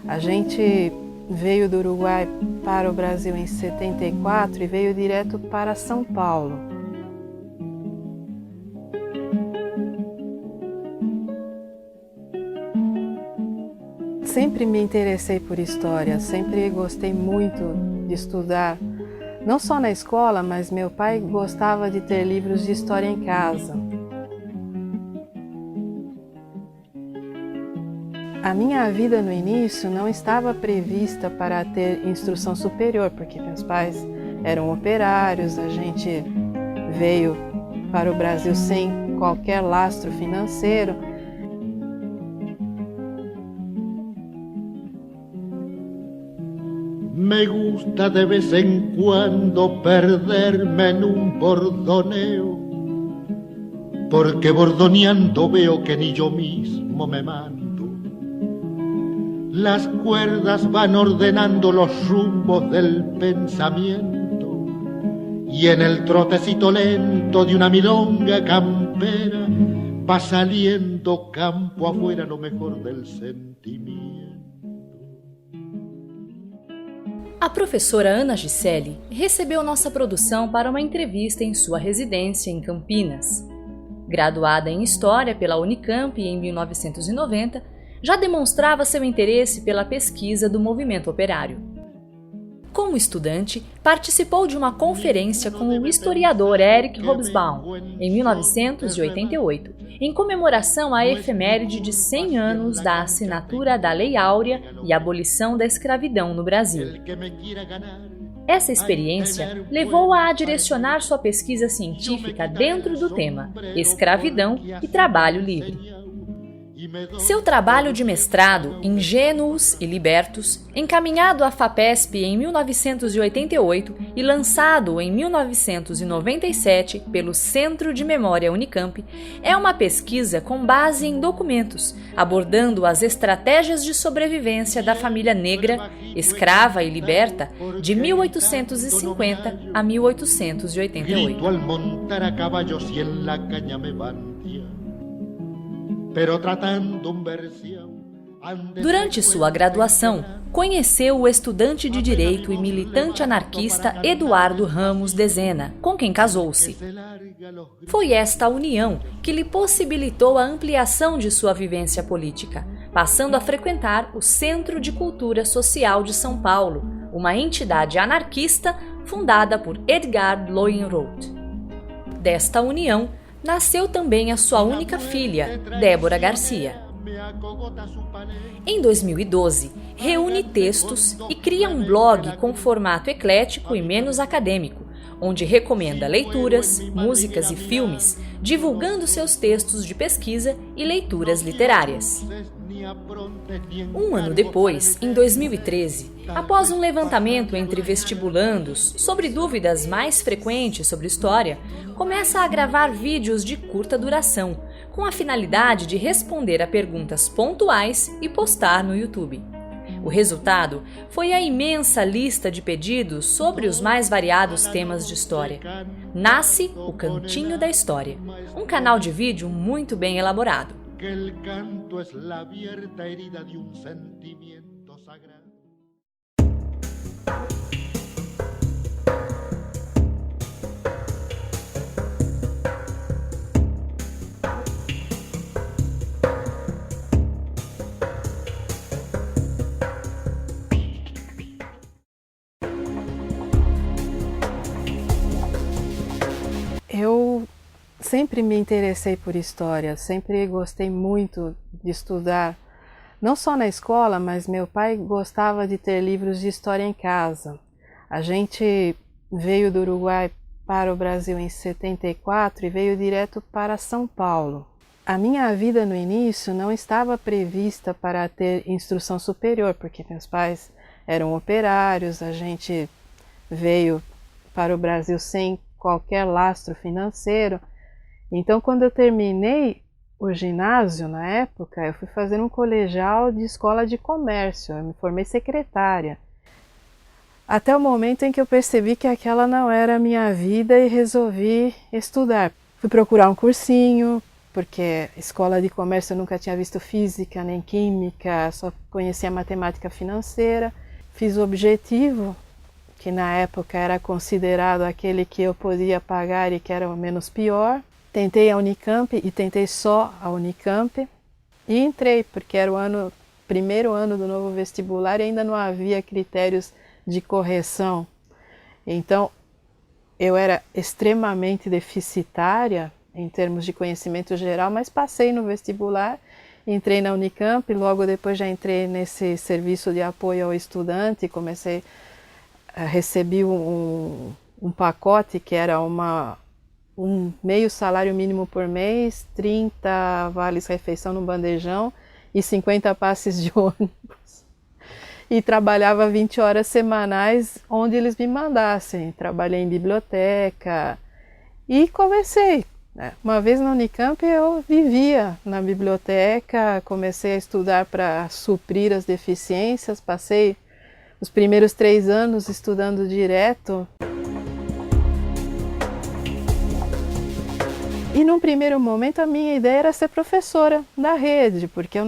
A gente veio do Uruguai para o Brasil em 74 e veio direto para São Paulo. Sempre me interessei por história, sempre gostei muito de estudar, não só na escola, mas meu pai gostava de ter livros de história em casa. A minha vida no início não estava prevista para ter instrução superior, porque meus pais eram operários, a gente veio para o Brasil sem qualquer lastro financeiro. Me gusta de vez en cuando perderme en un bordoneo, porque bordoneando veo que ni yo mismo me mando. Las cuerdas van ordenando los rumbos del pensamiento y en el trotecito lento de una milonga campera va saliendo campo afuera lo mejor del sentimiento. A professora Ana Giselli recebeu nossa produção para uma entrevista em sua residência em Campinas. Graduada em História pela Unicamp em 1990, já demonstrava seu interesse pela pesquisa do movimento operário. Como estudante, participou de uma conferência com o historiador Eric Hobsbawm, em 1988, em comemoração à efeméride de 100 anos da assinatura da Lei Áurea e abolição da escravidão no Brasil. Essa experiência levou-a a direcionar sua pesquisa científica dentro do tema escravidão e trabalho livre. Seu trabalho de mestrado, Ingênuos e Libertos, encaminhado à FAPESP em 1988 e lançado em 1997 pelo Centro de Memória Unicamp, é uma pesquisa com base em documentos, abordando as estratégias de sobrevivência da família negra, escrava e liberta, de 1850 a 1888. Durante sua graduação, conheceu o estudante de Direito e militante anarquista Eduardo Ramos Dezena, com quem casou-se. Foi esta união que lhe possibilitou a ampliação de sua vivência política, passando a frequentar o Centro de Cultura Social de São Paulo, uma entidade anarquista fundada por Edgar Lowenroth. Desta união, nasceu também a sua única filha, Débora Garcia. Em 2012, reúne textos e cria um blog com formato eclético e menos acadêmico, onde recomenda leituras, músicas e filmes, divulgando seus textos de pesquisa e leituras literárias. Um ano depois, em 2013, após um levantamento entre vestibulandos sobre dúvidas mais frequentes sobre história, começa a gravar vídeos de curta duração, com a finalidade de responder a perguntas pontuais e postar no YouTube. O resultado foi a imensa lista de pedidos sobre os mais variados temas de história. Nasce o Cantinho da História, um canal de vídeo muito bem elaborado. Que el canto es la abierta herida de un sentimiento sagrado. Eu sempre me interessei por história, sempre gostei muito de estudar, não só na escola, mas meu pai gostava de ter livros de história em casa. A gente veio do Uruguai para o Brasil em 74 e veio direto para São Paulo. A minha vida no início não estava prevista para ter instrução superior, porque meus pais eram operários, a gente veio para o Brasil sem qualquer lastro financeiro. Então, quando eu terminei o ginásio, na época, eu fui fazer um colegial de escola de comércio, eu me formei secretária. Até o momento em que eu percebi que aquela não era a minha vida e resolvi estudar. Fui procurar um cursinho, porque escola de comércio eu nunca tinha visto física nem química, só conhecia matemática financeira. Fiz o objetivo, que na época era considerado aquele que eu podia pagar e que era o menos pior. Tentei a Unicamp e tentei só a Unicamp e entrei, porque era o primeiro ano do novo vestibular e ainda não havia critérios de correção. Então, eu era extremamente deficitária em termos de conhecimento geral, mas passei no vestibular, entrei na Unicamp, logo depois já entrei nesse serviço de apoio ao estudante, recebi um pacote que era um meio salário mínimo por mês, 30 vales refeição no bandejão e 50 passes de ônibus. E trabalhava 20 horas semanais onde eles me mandassem. Trabalhei em biblioteca e comecei. Uma vez na Unicamp eu vivia na biblioteca, comecei a estudar para suprir as deficiências, passei os primeiros 3 anos estudando direto. E num primeiro momento a minha ideia era ser professora da rede, porque eu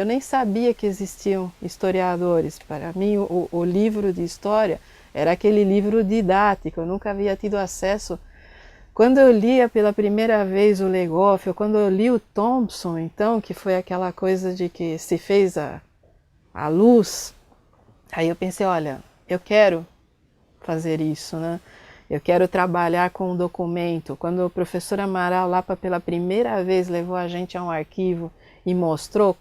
nem sabia que existiam historiadores. Para mim o livro de história era aquele livro didático, eu nunca havia tido acesso. Quando eu lia pela primeira vez o Legoff, ou quando eu li o Thompson, então, que foi aquela coisa de que se fez a luz, aí eu pensei, olha, eu quero fazer isso, né? Eu quero trabalhar com um documento. Quando o professor Amaral Lapa pela primeira vez levou a gente a um arquivo e mostrou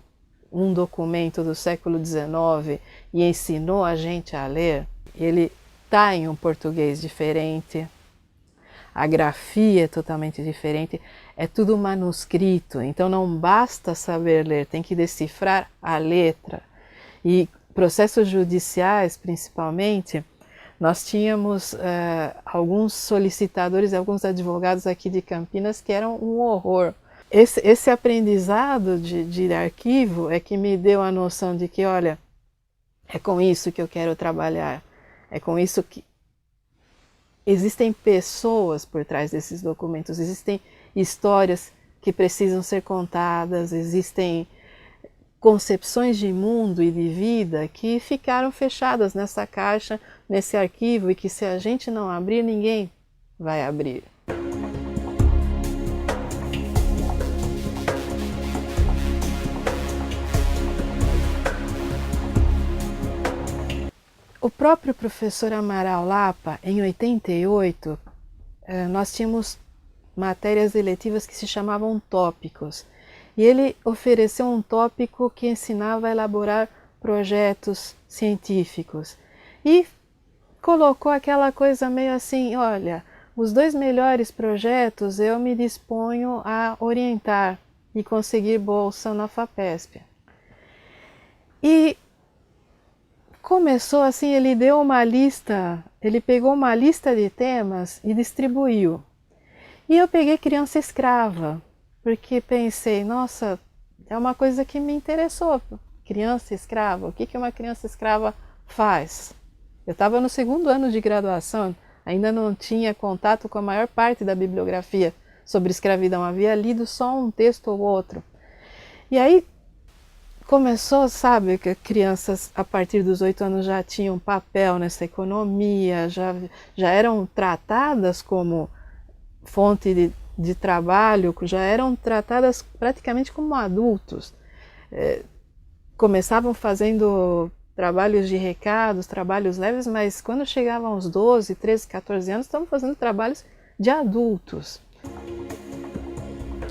um documento do século XIX e ensinou a gente a ler, ele está em um português diferente, a grafia é totalmente diferente, é tudo manuscrito, então não basta saber ler, tem que decifrar a letra. E processos judiciais, principalmente, nós tínhamos alguns solicitadores, alguns advogados aqui de Campinas que eram um horror. Esse aprendizado de arquivo é que me deu a noção de que, olha, é com isso que eu quero trabalhar, é com isso que... Existem pessoas por trás desses documentos, existem histórias que precisam ser contadas, existem concepções de mundo e de vida que ficaram fechadas nessa caixa, nesse arquivo, e que se a gente não abrir, ninguém vai abrir. O próprio professor Amaral Lapa, em 88, nós tínhamos matérias eletivas que se chamavam tópicos. E ele ofereceu um tópico que ensinava a elaborar projetos científicos. E colocou aquela coisa meio assim, olha, os 2 melhores projetos eu me disponho a orientar e conseguir bolsa na FAPESP. E começou assim, ele deu uma lista, ele pegou uma lista de temas e distribuiu. E eu peguei criança escrava, porque pensei, nossa, é uma coisa que me interessou, criança escrava, o que uma criança escrava faz? Eu estava no 2º ano de graduação, ainda não tinha contato com a maior parte da bibliografia sobre escravidão, havia lido só um texto ou outro. E aí começou, sabe, que crianças a partir dos 8 anos já tinham papel nessa economia, já eram tratadas como fonte de trabalho, já eram tratadas praticamente como adultos. Começavam fazendo trabalhos de recados, trabalhos leves, mas quando chegavam aos 12, 13, 14 anos, estavam fazendo trabalhos de adultos.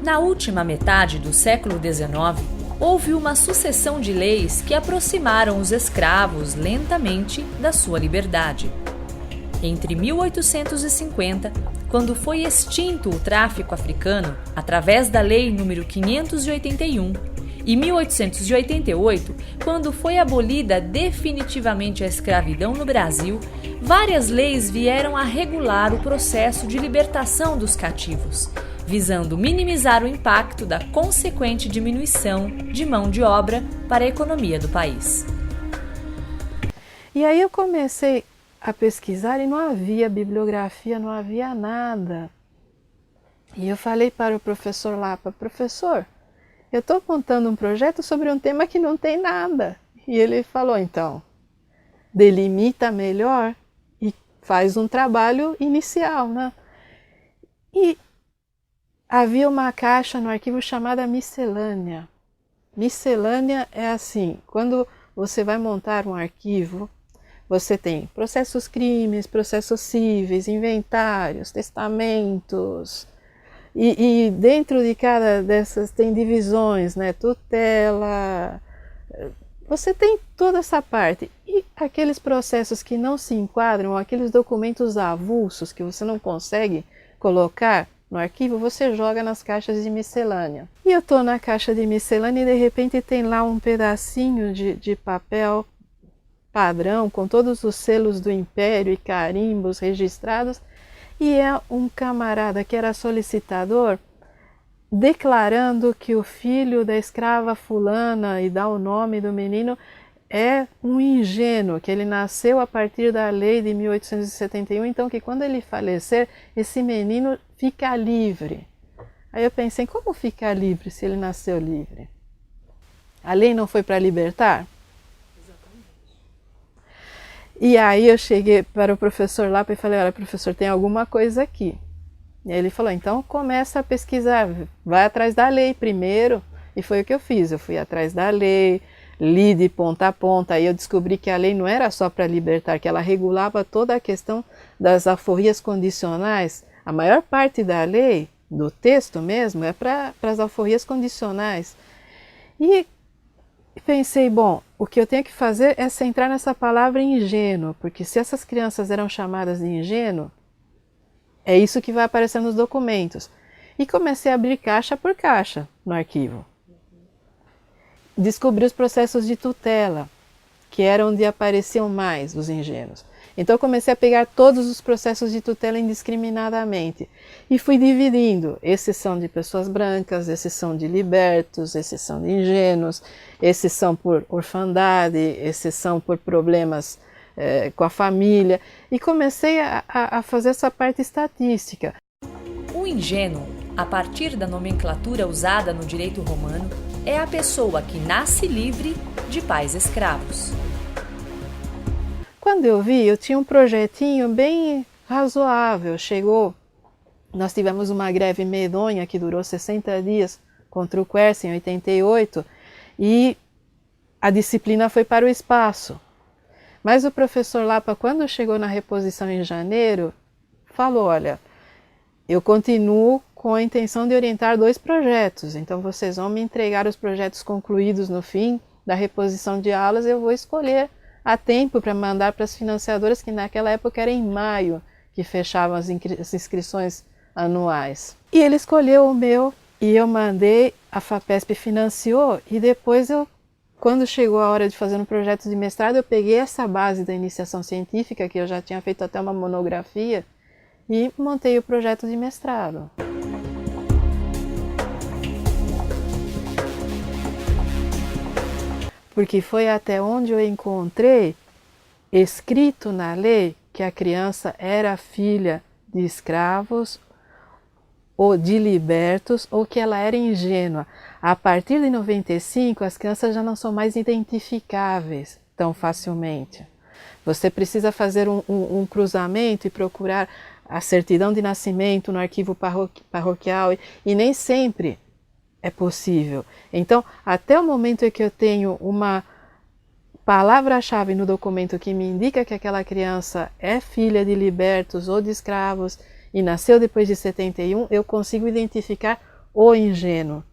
Na última metade do século XIX, houve uma sucessão de leis que aproximaram os escravos lentamente da sua liberdade. Entre 1850, quando foi extinto o tráfico africano através da Lei nº 581, e 1888, quando foi abolida definitivamente a escravidão no Brasil, várias leis vieram a regular o processo de libertação dos cativos, visando minimizar o impacto da consequente diminuição de mão de obra para a economia do país. E aí eu comecei a pesquisar e não havia bibliografia, não havia nada. E eu falei para o professor Lapa, professor, eu estou montando um projeto sobre um tema que não tem nada. E ele falou, então, delimita melhor e faz um trabalho inicial, né? E havia uma caixa no arquivo chamada miscelânea. Miscelânea é assim, quando você vai montar um arquivo, você tem processos crimes, processos cíveis, inventários, testamentos, e dentro de cada dessas tem divisões, né? Tutela, você tem toda essa parte. E aqueles processos que não se enquadram, aqueles documentos avulsos que você não consegue colocar no arquivo, você joga nas caixas de miscelânea. E eu estou na caixa de miscelânea e de repente tem lá um pedacinho de papel padrão, com todos os selos do Império e carimbos registrados, e é um camarada que era solicitador declarando que o filho da escrava fulana, e dá o nome do menino, é um ingênuo, que ele nasceu a partir da lei de 1871, então que quando ele falecer, esse menino fica livre. Aí eu pensei, como ficar livre se ele nasceu livre? A lei não foi para libertar? E aí eu cheguei para o professor lá e falei, olha, professor, tem alguma coisa aqui. E aí ele falou, então começa a pesquisar, vai atrás da lei primeiro. E foi o que eu fiz, eu fui atrás da lei, li de ponta a ponta, aí eu descobri que a lei não era só para libertar, que ela regulava toda a questão das alforrias condicionais. A maior parte da lei, do texto mesmo, é para as alforrias condicionais. E pensei, bom, o que eu tenho que fazer é centrar nessa palavra ingênuo, porque se essas crianças eram chamadas de ingênuo, é isso que vai aparecer nos documentos. E comecei a abrir caixa por caixa no arquivo. Descobri os processos de tutela, que era onde apareciam mais os ingênuos. Então eu comecei a pegar todos os processos de tutela indiscriminadamente e fui dividindo. Esses são de pessoas brancas, esses são de libertos, esses são de ingênuos, esses são por orfandade, esses são por problemas com a família. E comecei a fazer essa parte estatística. O ingênuo, a partir da nomenclatura usada no direito romano, é a pessoa que nasce livre de pais escravos. Quando eu vi, eu tinha um projetinho bem razoável. Nós tivemos uma greve medonha que durou 60 dias contra o Quercia em 88 e a disciplina foi para o espaço. Mas o professor Lapa, quando chegou na reposição em janeiro, falou, olha, eu continuo com a intenção de orientar 2 projetos, então vocês vão me entregar os projetos concluídos no fim da reposição de aulas, eu vou escolher a tempo para mandar para as financiadoras, que naquela época era em maio que fechavam as inscrições anuais. E ele escolheu o meu e eu mandei, a FAPESP financiou e depois quando chegou a hora de fazer um projeto de mestrado, eu peguei essa base da iniciação científica, que eu já tinha feito até uma monografia, e montei o projeto de mestrado. Porque foi até onde eu encontrei escrito na lei que a criança era filha de escravos ou de libertos, ou que ela era ingênua. A partir de 95, as crianças já não são mais identificáveis tão facilmente. Você precisa fazer um cruzamento e procurar a certidão de nascimento no arquivo parroquial, e nem sempre é possível. Então, até o momento em que eu tenho uma palavra-chave no documento que me indica que aquela criança é filha de libertos ou de escravos e nasceu depois de 71, eu consigo identificar o ingênuo.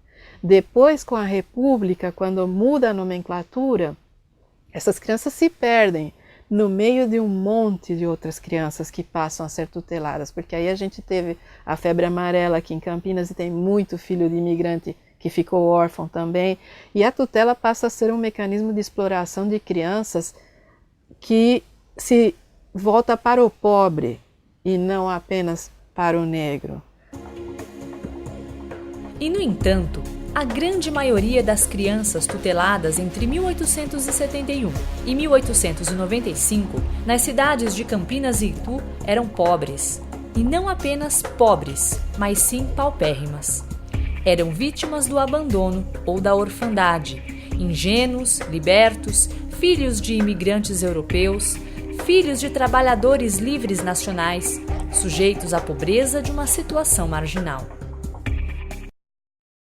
Depois, com a República, quando muda a nomenclatura, essas crianças se perdem no meio de um monte de outras crianças que passam a ser tuteladas, porque aí a gente teve a febre amarela aqui em Campinas e tem muito filho de imigrante que ficou órfão também, e a tutela passa a ser um mecanismo de exploração de crianças que se volta para o pobre e não apenas para o negro. E, no entanto, a grande maioria das crianças tuteladas entre 1871 e 1895 nas cidades de Campinas e Itu eram pobres. E não apenas pobres, mas sim paupérrimas. Eram vítimas do abandono ou da orfandade, ingênuos, libertos, filhos de imigrantes europeus, filhos de trabalhadores livres nacionais, sujeitos à pobreza de uma situação marginal.